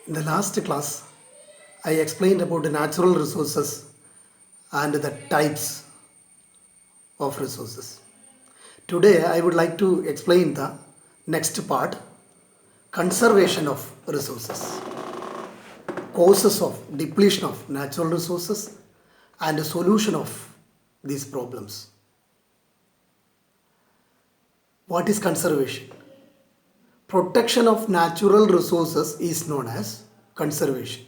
In the last class, I explained about the natural resources and the types of resources. Today, I would like to explain the next part, conservation of resources, causes of depletion of natural resources and the solution of these problems. What is conservation? Protection of natural resources is known as conservation.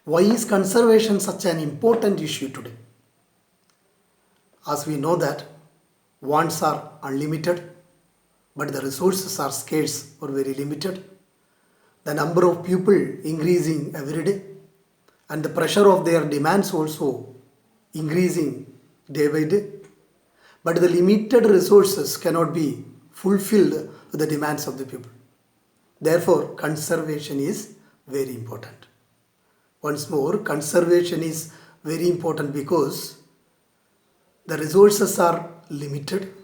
Why is conservation such an important issue today? As we know that wants are unlimited, but the resources are scarce or very limited. The number of people increasing every day, and the pressure of their demands also increasing day by day. But the limited resources cannot be fulfilled with the demands of the people. Therefore, conservation is very important. Once more, conservation is very important because the resources are limited.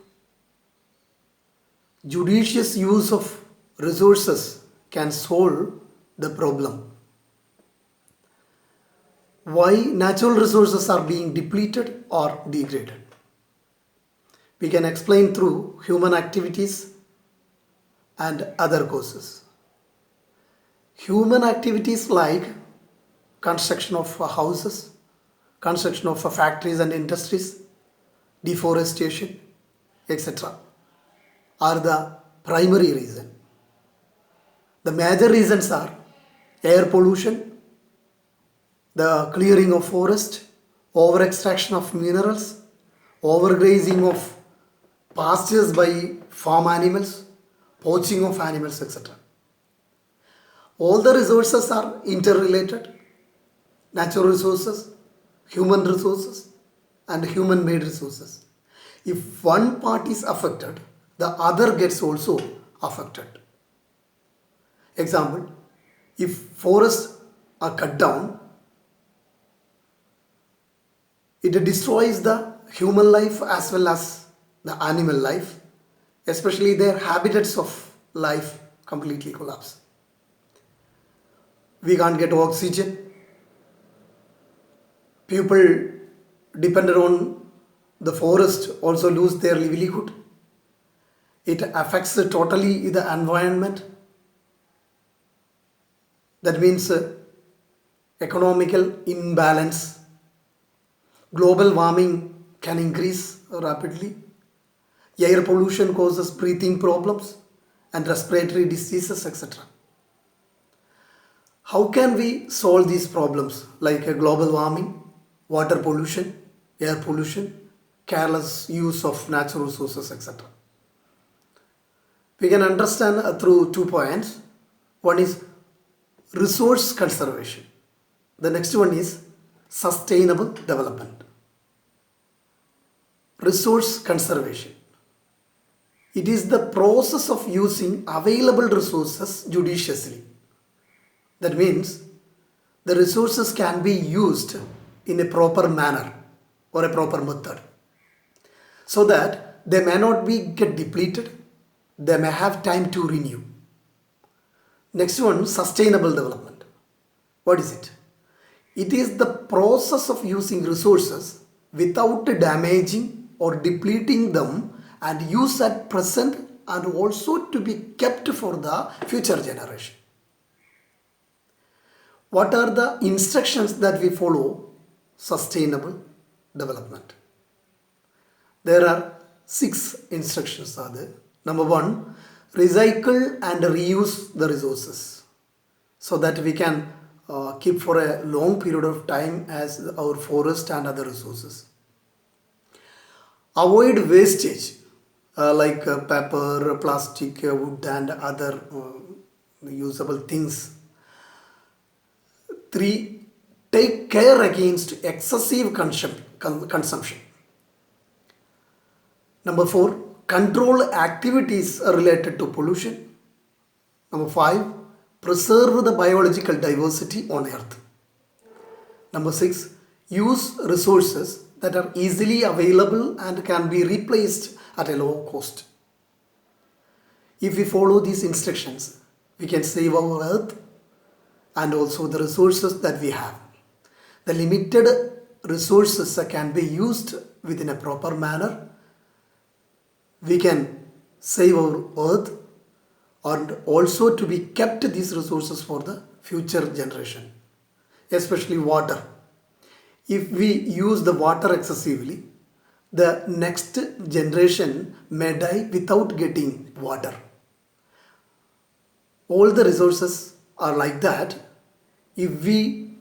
Judicious use of resources can solve the problem. Why natural resources are being depleted or degraded? We can explain through human activities and other causes. Human activities like construction of houses, construction of factories and industries, deforestation, etc. are the primary reason. The major reasons are air pollution, the clearing of forest, over extraction of minerals, overgrazing of pastures by farm animals, poaching of animals, etc. All the resources are interrelated. Natural resources, human resources, and human-made resources. If one part is affected, the other gets also affected. Example, if forests are cut down, it destroys the human life as well as the animal life, especially their habitats of life completely collapse. We can't get oxygen. People dependent on the forest also lose their livelihood. It affects totally the environment. That means economical imbalance. Global warming can increase rapidly. Air pollution causes breathing problems and respiratory diseases, etc. How can we solve these problems like global warming, water pollution, air pollution, careless use of natural resources, etc.? We can understand through 2 points. One is resource conservation. The next one is sustainable development. Resource conservation. It is the process of using available resources judiciously. That means the resources can be used in a proper manner or a proper method so that they may not be get depleted, they may have time to renew. Next one, sustainable development. What is it? It is the process of using resources without damaging or depleting them and use at present and also to be kept for the future generation. What are the instructions that we follow? Sustainable development. There are 6 instructions are there. Number 1, recycle and reuse the resources so that we can keep for a long period of time as our forest and other resources. Avoid wastage like paper, plastic, wood and other usable things. 3, take care against excessive consumption. Number 4, control activities related to pollution. Number 5, preserve the biological diversity on earth. Number 6, use resources that are easily available and can be replaced at a low cost. If we follow these instructions, we can save our earth, and also the resources that we have. The limited resources can be used within a proper manner. We can save our earth and also to be kept these resources for the future generation, especially water. If we use the water excessively, the next generation may die without getting water. All the resources are like that. If we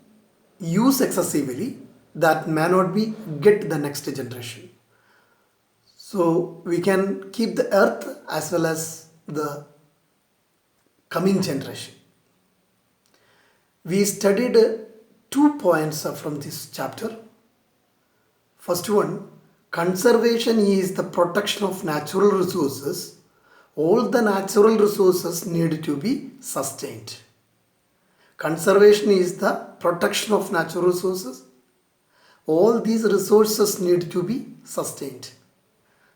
use excessively, that may not be get the next generation. So we can keep the earth as well as the coming generation. We studied 2 points from this chapter. First one, conservation is the protection of natural resources. All the natural resources need to be sustained. Conservation is the protection of natural resources. All these resources need to be sustained.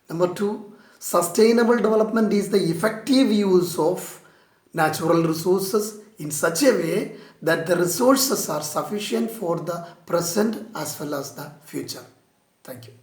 Number 2, sustainable development is the effective use of natural resources in such a way that the resources are sufficient for the present as well as the future. Thank you.